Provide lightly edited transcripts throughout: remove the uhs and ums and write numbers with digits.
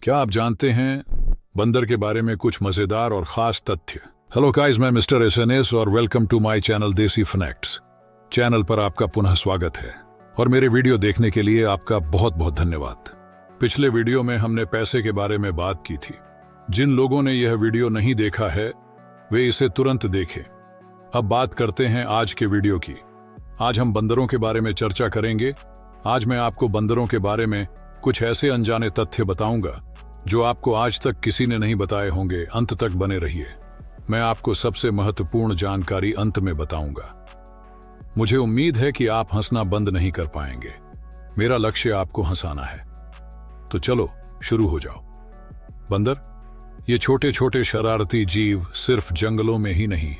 क्या आप जानते हैं बंदर के बारे में कुछ मजेदार और खास तथ्य। हेलो गाइस, मैं मिस्टर एसएनएस और वेलकम टू माय चैनल देसी फैक्ट्स। चैनल पर आपका पुनः स्वागत है और मेरे वीडियो देखने के लिए आपका बहुत बहुत धन्यवाद। पिछले वीडियो में हमने पैसे के बारे में बात की थी। जिन लोगों ने यह वीडियो नहीं देखा है वे इसे तुरंत देखें। अब बात करते हैं आज के वीडियो की। आज हम बंदरों के बारे में चर्चा करेंगे। आज मैं आपको बंदरों के बारे में कुछ ऐसे अनजाने तथ्य बताऊंगा जो आपको आज तक किसी ने नहीं बताए होंगे। अंत तक बने रहिए, मैं आपको सबसे महत्वपूर्ण जानकारी अंत में बताऊंगा। मुझे उम्मीद है कि आप हंसना बंद नहीं कर पाएंगे। मेरा लक्ष्य आपको हंसाना है। तो चलो शुरू हो जाओ। बंदर ये छोटे छोटे शरारती जीव सिर्फ जंगलों में ही नहीं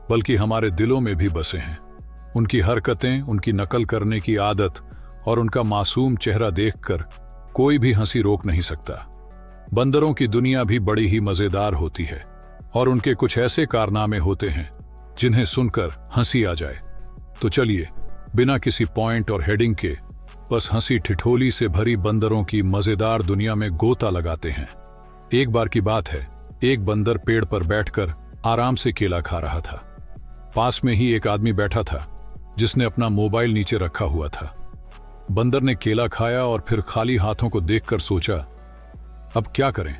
बल्कि हमारे दिलों में भी बसे हैं। उनकी हरकतें, उनकी नकल करने की आदत और उनका मासूम चेहरा देखकर कोई भी हंसी रोक नहीं सकता। बंदरों की दुनिया भी बड़ी ही मजेदार होती है और उनके कुछ ऐसे कारनामे होते हैं जिन्हें सुनकर हंसी आ जाए। तो चलिए बिना किसी पॉइंट और हेडिंग के बस हंसी ठिठोली से भरी बंदरों की मजेदार दुनिया में गोता लगाते हैं। एक बार की बात है, एक बंदर पेड़ पर बैठकर आराम से केला खा रहा था। पास में ही एक आदमी बैठा था जिसने अपना मोबाइल नीचे रखा हुआ था। बंदर ने केला खाया और फिर खाली हाथों को देखकर सोचा अब क्या करें।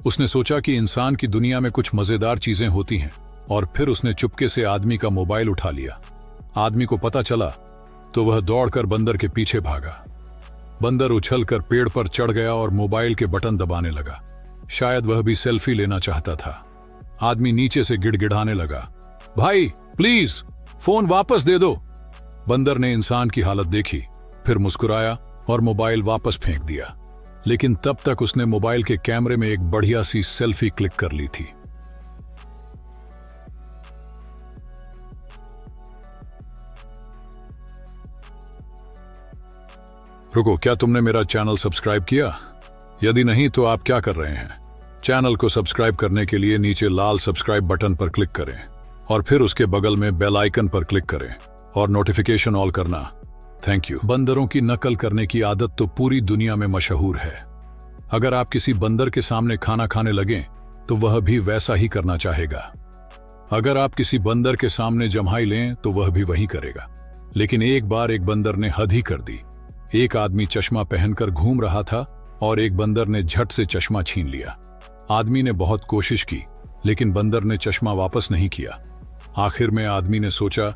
उसने सोचा कि इंसान की दुनिया में कुछ मजेदार चीजें होती हैं और फिर उसने चुपके से आदमी का मोबाइल उठा लिया। आदमी को पता चला तो वह दौड़कर बंदर के पीछे भागा। बंदर उछलकर पेड़ पर चढ़ गया और मोबाइल के बटन दबाने लगा। शायद वह भी सेल्फी लेना चाहता था। आदमी नीचे से गिड़गिड़ाने लगा, भाई प्लीज फोन वापस दे दो। बंदर ने इंसान की हालत देखी, फिर मुस्कुराया और मोबाइल वापस फेंक दिया। लेकिन तब तक उसने मोबाइल के कैमरे में एक बढ़िया सी सेल्फी क्लिक कर ली थी। रुको, क्या तुमने मेरा चैनल सब्सक्राइब किया? यदि नहीं तो आप क्या कर रहे हैं? चैनल को सब्सक्राइब करने के लिए नीचे लाल सब्सक्राइब बटन पर क्लिक करें और फिर उसके बगल में बेल आइकन पर क्लिक करें और नोटिफिकेशन ऑल करना। Thank you. बंदरों की नकल करने की आदत तो पूरी दुनिया में मशहूर है। अगर आप किसी बंदर के सामने खाना खाने लगें तो वह भी वैसा ही करना चाहेगा। अगर आप किसी बंदर के सामने जम्हाई लें तो वह भी वही करेगा। लेकिन एक बार एक बंदर ने हद ही कर दी। एक आदमी चश्मा पहनकर घूम रहा था और एक बंदर ने झट से चश्मा छीन लिया। आदमी ने बहुत कोशिश की लेकिन बंदर ने चश्मा वापस नहीं किया। आखिर में आदमी ने सोचा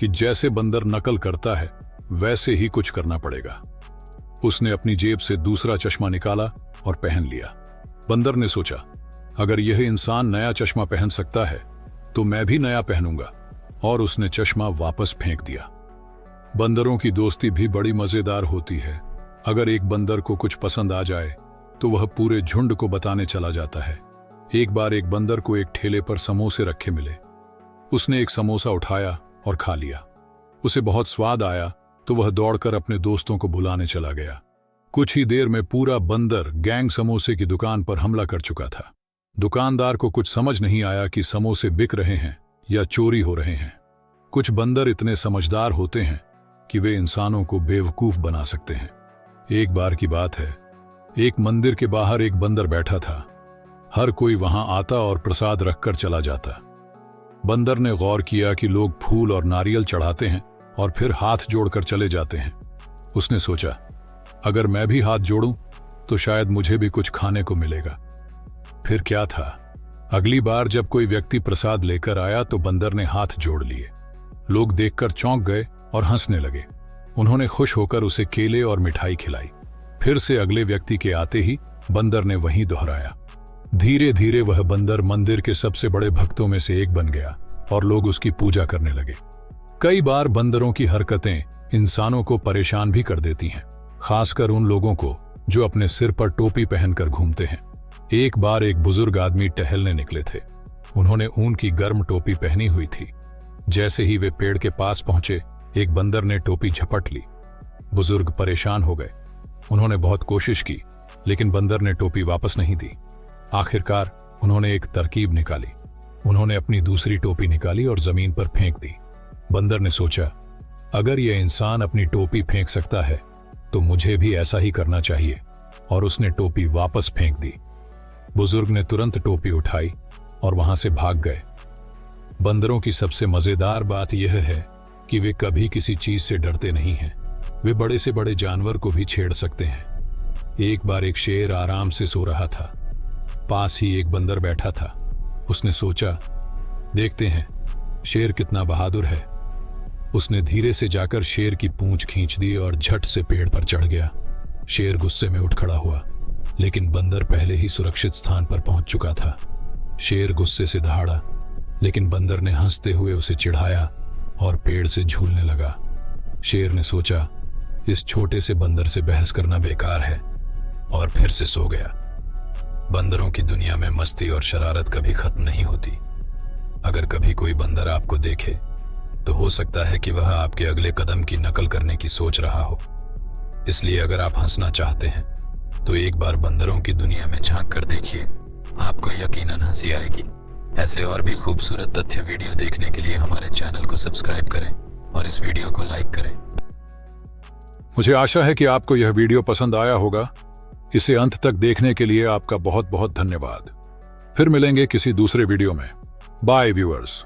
कि जैसे बंदर नकल करता है वैसे ही कुछ करना पड़ेगा। उसने अपनी जेब से दूसरा चश्मा निकाला और पहन लिया। बंदर ने सोचा अगर यह इंसान नया चश्मा पहन सकता है तो मैं भी नया पहनूंगा, और उसने चश्मा वापस फेंक दिया। बंदरों की दोस्ती भी बड़ी मजेदार होती है। अगर एक बंदर को कुछ पसंद आ जाए तो वह पूरे झुंड को बताने चला जाता है। एक बार एक बंदर को एक ठेले पर समोसे रखे मिले। उसने एक समोसा उठाया और खा लिया। उसे बहुत स्वाद आया तो वह दौड़कर अपने दोस्तों को बुलाने चला गया। कुछ ही देर में पूरा बंदर गैंग समोसे की दुकान पर हमला कर चुका था। दुकानदार को कुछ समझ नहीं आया कि समोसे बिक रहे हैं या चोरी हो रहे हैं। कुछ बंदर इतने समझदार होते हैं कि वे इंसानों को बेवकूफ बना सकते हैं। एक बार की बात है, एक मंदिर के बाहर एक बंदर बैठा था। हर कोई वहां आता और प्रसाद रखकर चला जाता। बंदर ने गौर किया कि लोग फूल और नारियल चढ़ाते हैं और फिर हाथ जोड़कर चले जाते हैं। उसने सोचा अगर मैं भी हाथ जोड़ूं तो शायद मुझे भी कुछ खाने को मिलेगा। फिर क्या था, अगली बार जब कोई व्यक्ति प्रसाद लेकर आया तो बंदर ने हाथ जोड़ लिए। लोग देखकर चौंक गए और हंसने लगे। उन्होंने खुश होकर उसे केले और मिठाई खिलाई। फिर से अगले व्यक्ति के आते ही बंदर ने वहीं दोहराया। धीरे धीरे वह बंदर मंदिर के सबसे बड़े भक्तों में से एक बन गया और लोग उसकी पूजा करने लगे। कई बार बंदरों की हरकतें इंसानों को परेशान भी कर देती हैं, खासकर उन लोगों को जो अपने सिर पर टोपी पहनकर घूमते हैं। एक बार एक बुजुर्ग आदमी टहलने निकले थे। उन्होंने ऊन की गर्म टोपी पहनी हुई थी। जैसे ही वे पेड़ के पास पहुंचे एक बंदर ने टोपी झपट ली। बुजुर्ग परेशान हो गए। उन्होंने बहुत कोशिश की लेकिन बंदर ने टोपी वापस नहीं दी। आखिरकार उन्होंने एक तरकीब निकाली। उन्होंने अपनी दूसरी टोपी निकाली और जमीन पर फेंक दी। बंदर ने सोचा अगर यह इंसान अपनी टोपी फेंक सकता है तो मुझे भी ऐसा ही करना चाहिए। और उसने टोपी वापस फेंक दी। बुजुर्ग ने तुरंत टोपी उठाई और वहां से भाग गए। बंदरों की सबसे मजेदार बात यह है कि वे कभी किसी चीज से डरते नहीं हैं। वे बड़े से बड़े जानवर को भी छेड़ सकते हैं। एक बार एक शेर आराम से सो रहा था। पास ही एक बंदर बैठा था। उसने सोचा, देखते हैं शेर कितना बहादुर है। उसने धीरे से जाकर शेर की पूंछ खींच दी और झट से पेड़ पर चढ़ गया। शेर गुस्से में उठ खड़ा हुआ, लेकिन बंदर पहले ही सुरक्षित स्थान पर पहुंच चुका था। शेर गुस्से से दहाड़ा, लेकिन बंदर ने हंसते हुए उसे चिढ़ाया और पेड़ से झूलने लगा। शेर ने सोचा, इस छोटे से बंदर से बहस करना बेकार है, और फिर से सो गया। बंदरों की दुनिया में मस्ती और शरारत कभी खत्म नहीं होती। अगर कभी कोई बंदर आपको देखे तो हो सकता है कि वह आपके अगले कदम की नकल करने की सोच रहा हो। इसलिए अगर आप हंसना चाहते हैं तो एक बार बंदरों की दुनिया में झांक कर देखिए, आपको यकीनन हंसी आएगी। ऐसे और भी खूबसूरत तथ्य वीडियो देखने के लिए हमारे चैनल को सब्सक्राइब करें और इस वीडियो को लाइक करें। मुझे आशा है कि आपको यह वीडियो पसंद आया होगा। इसे अंत तक देखने के लिए आपका बहुत बहुत धन्यवाद। फिर मिलेंगे किसी दूसरे वीडियो में। Bye viewers.